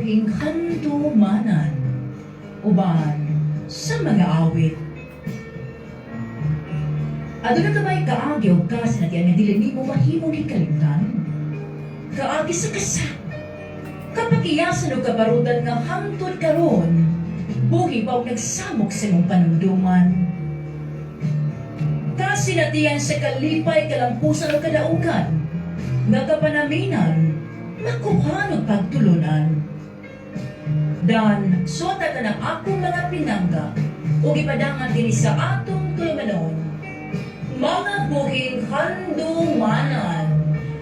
buhing handumanan uban sa mga awit. Aduna ka ba'y kaagi o kasi na tiyan nga dili nimo mahimong hikalimtan? Kaagi sa kasa. Kapag iyasan o kaparudan nga hangtod karon, buhi pa o nagsamok sa mong panunduman. Kasi na tiyan sa kalipay kalampusan o kadaugan, nga kapanaminan, makuhan o pagtulunan. Dan, suota ka ng akong mga pinangga, o ipadangan din sa atong tuymanon, mga buhing handumanan,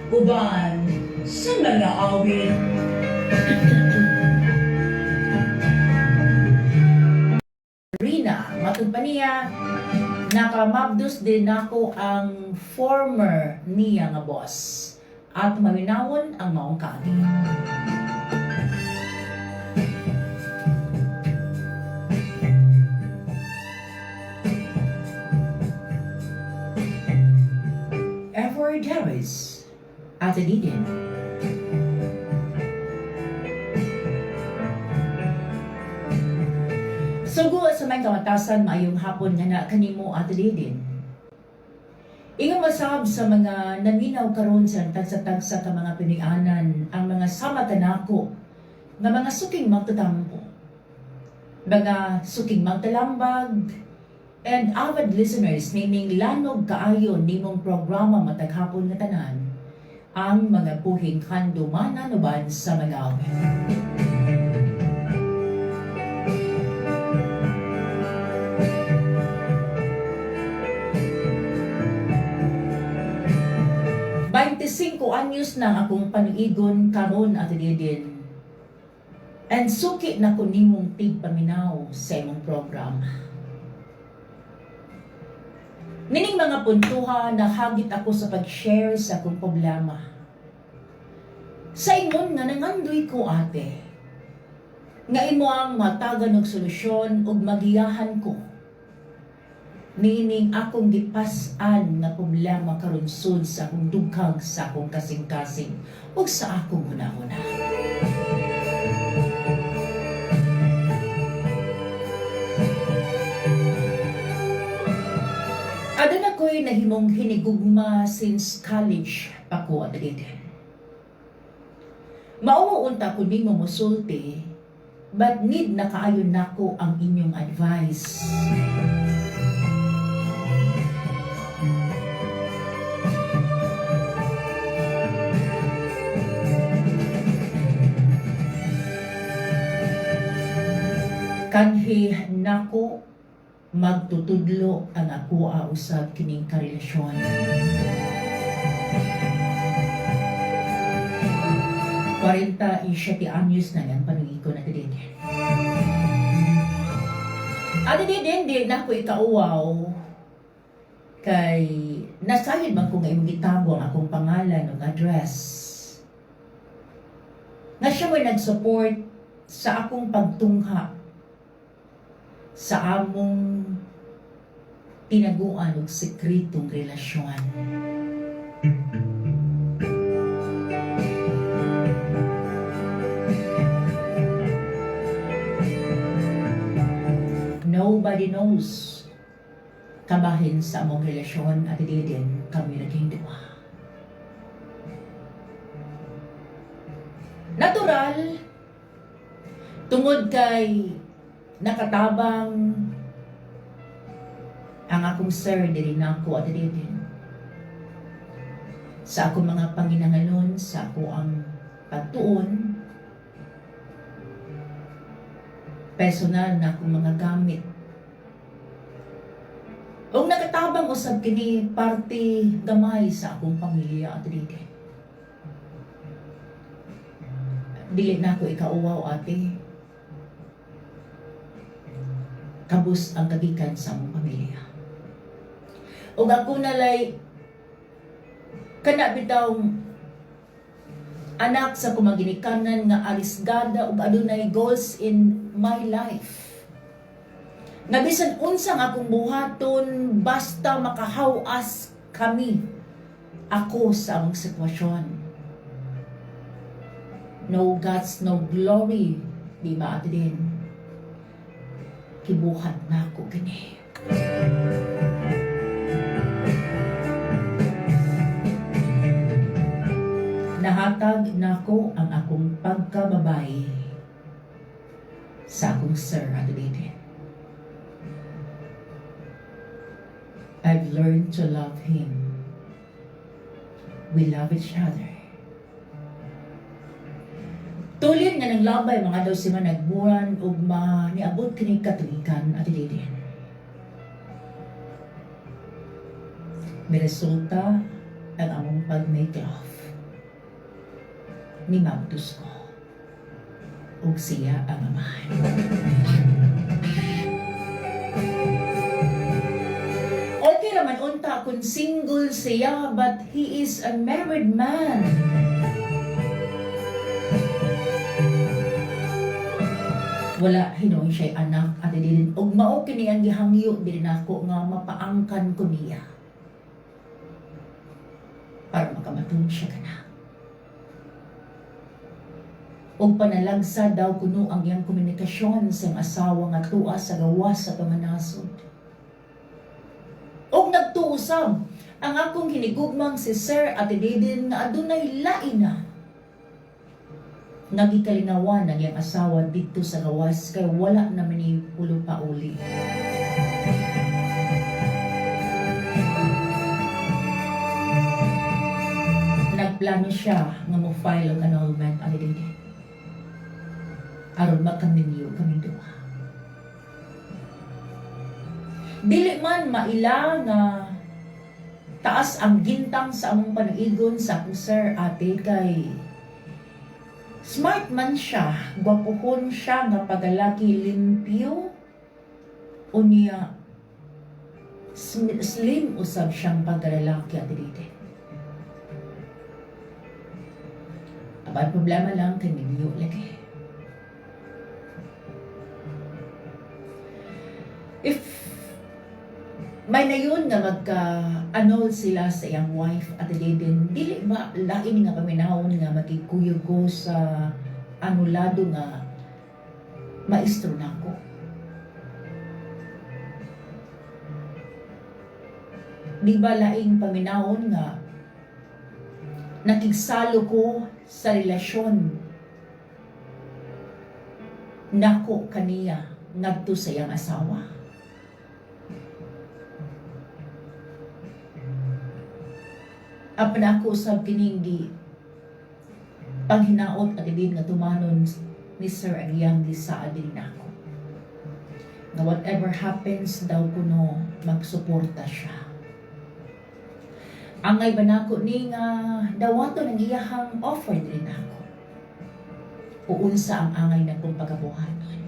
uban sa mga awit. Rina, matod pa niya, nakamabdos din ako ang former niya nga boss at mawinawon ang maong kani. Ever Darius at Edidin. Sugo sa may kamatasan maayong hapon nga na kanimo at Edidin. Ingon masab sa mga naminaw karon sa tagsa-tagsa ka mga pinianan ang mga sama kanako nga mga suking magtatampo. Mga suking magtalambag and avid listeners naming lanog kaayo nimong programa matag hapon nga tanan ang mga buhing handumanan uban sa mga awit. Anyos na akong panuigon karon at Edidin. And suki na ko nimong tigpaminaw sa imong programa. Nining mga puntuha na hagit ako sa pag-share sa akong problema. Sa imon nga nangandoy ko ate, nga imo ang matagan og solusyon ug magiyahan ko. Nining akong gipas-an nga problema karon sud sa akong dughang sa akong kasing-kasing ug sa akong hunahuna. Aduna ko'y nahimong hinigugma since college pa ko at Edidin. Mauunta ko nimo mosulti, but need na kaayo nako ang inyong advice. Kanhi nako magtutudlo ang ako usab kining karelasyon. Kwarenta isyati anyos na yan panuwi ko na Edidin. At Edidin, di na ko ikauwaw kay nasayod man ko nga imong gitago ang akong pangalan o address. Nga siya mo'y nag-support sa akong pagtungha sa among tinaguan og sekretong relasyon. Nobody knows kabahin sa among relasyon at Edidin kami naging duwa. Natural, tungod kay nakatabang ang akong sir diri nako at Edidin sa akong mga panginahanglan, sa ako ang pagtuon, personal na akong mga gamit. O nakatabang usab kini parte gamay sa akong pamilya at Edidin. Dili na ako ikauwaw ate. Kabus ang kagikan sa among pamilya. O ako nalay kana bitaw anak sa kumaginikanan nga arisgada ug adunay goals in my life. Nga bisan unsang akong buhaton basta makahawas kami ako sa among sitwasyon. No guts, no glory. Di ba ate din? Kibuhat na ako gini. Nahatag na ko ang akong pagkababae sa akong sir at Eden. I've learned to love him. We love each other. Tulid nga ng labay mga daw si managburan ug niabot kini katuigan at Eden. May resulta ang among pag-make love. Ni mabdos ko ug siya ang amahan. Okay naman unta kung single siya but he is a married man. Wala hinuon siya'y anak at din ug mao kini ang gihangyo din ako nga mapaangkan ko niya para makamatun siya kana. Og panalagsa daw kuno ang iyang komunikasyon sa iyang asawa nga tuwa sa gawas sa pamanasod. Og nagtuusab ang akong hinigugmang si Sir Ate Deden nga adunay lain na. Nagikalinawan ang iyang asawa dito sa gawas kay wala naman ni pulo pa uli. Nagplano siya nga mo file og annulment Ate Deden. Aron makaminyo kami duha. Dili man maila nga taas ang gintang sa among paniigon sa akong sir ate kay smart man siya, gwapohon siya nga pagalaki limpyo unya slim usab siyang paglalaki ate dito. Abad problema lang kay minyo lagi. If may nayon nga magka-annul sila sa iyang wife at Deden, dili ba lain nga paminahon nga makikuyog ko sa anulado nga maestro nako. Di ba laing paminahon nga nakigsalo ko sa relasyon nako kaniya ngadto sa iyang asawa. Apan ako usab kining gi panghinaot at ibig nga tumanon ni Sir Agyang gisaad din ako. Na whatever happens daw kuno magsuporta siya. Angay ba nako ni nga dawato ng iyahang offer din ako. Uunsa ang angay na kong pagabuhaton.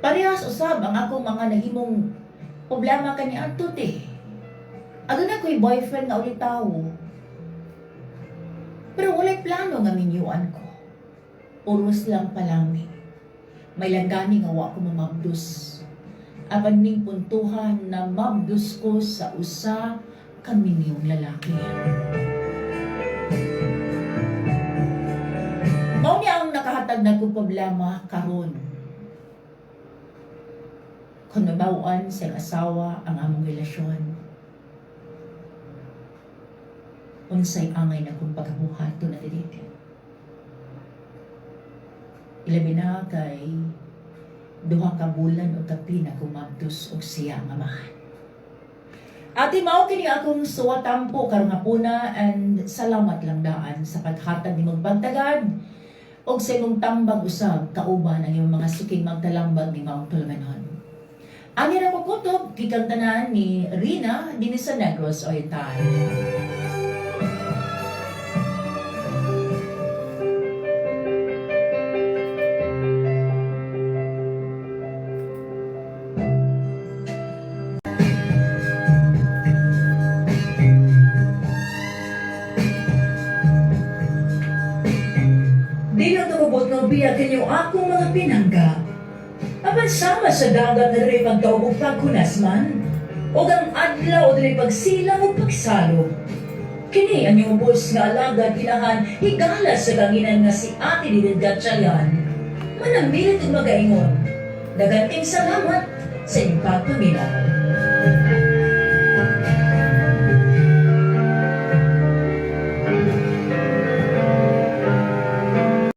Parehas usab ang akong mga nahimong problema kani adto te. Ado na ko'y boyfriend nga ulit tao. Pero wala'y plano nga minyuan ko. Puros lang palami. May langgani nga wa ko mamabdos. Apan ning puntuhan na mabdos ko sa usa ka minyong lalaki. Mao niya ang nakahatag na kong problema karon. Kung nabawaan sa asawa ang among relasyon. Unsay angay na kung pagkabuhato na dito. Ilabi na kay duha ka bulan o kapina kumabdos og siya ang amahan. Ati mao kini akong suwatampo karong hapuna and salamat lang daan sa paghatag nimong bantagad og sa imong tambag usab kauban ang imong mga suking magtalambag ni Mount Tulmanon. Ani ra ko kutob gikang tanan ni Rina dinhi sa Negros Oriental. Di na tumubot ng biya kanyo akong mga pinangga. Apan sama sa dagat na rin pagtaog o pagkunas man, o ang adlaw o rin pagsilang o pagsalo. Kini ang iyong boss nga alagad ginahan higala sa kanginan nga si Ate Liden Gatchalian. Manamilit ug magaingon. Daganting salamat sa inyong pagpaminaw.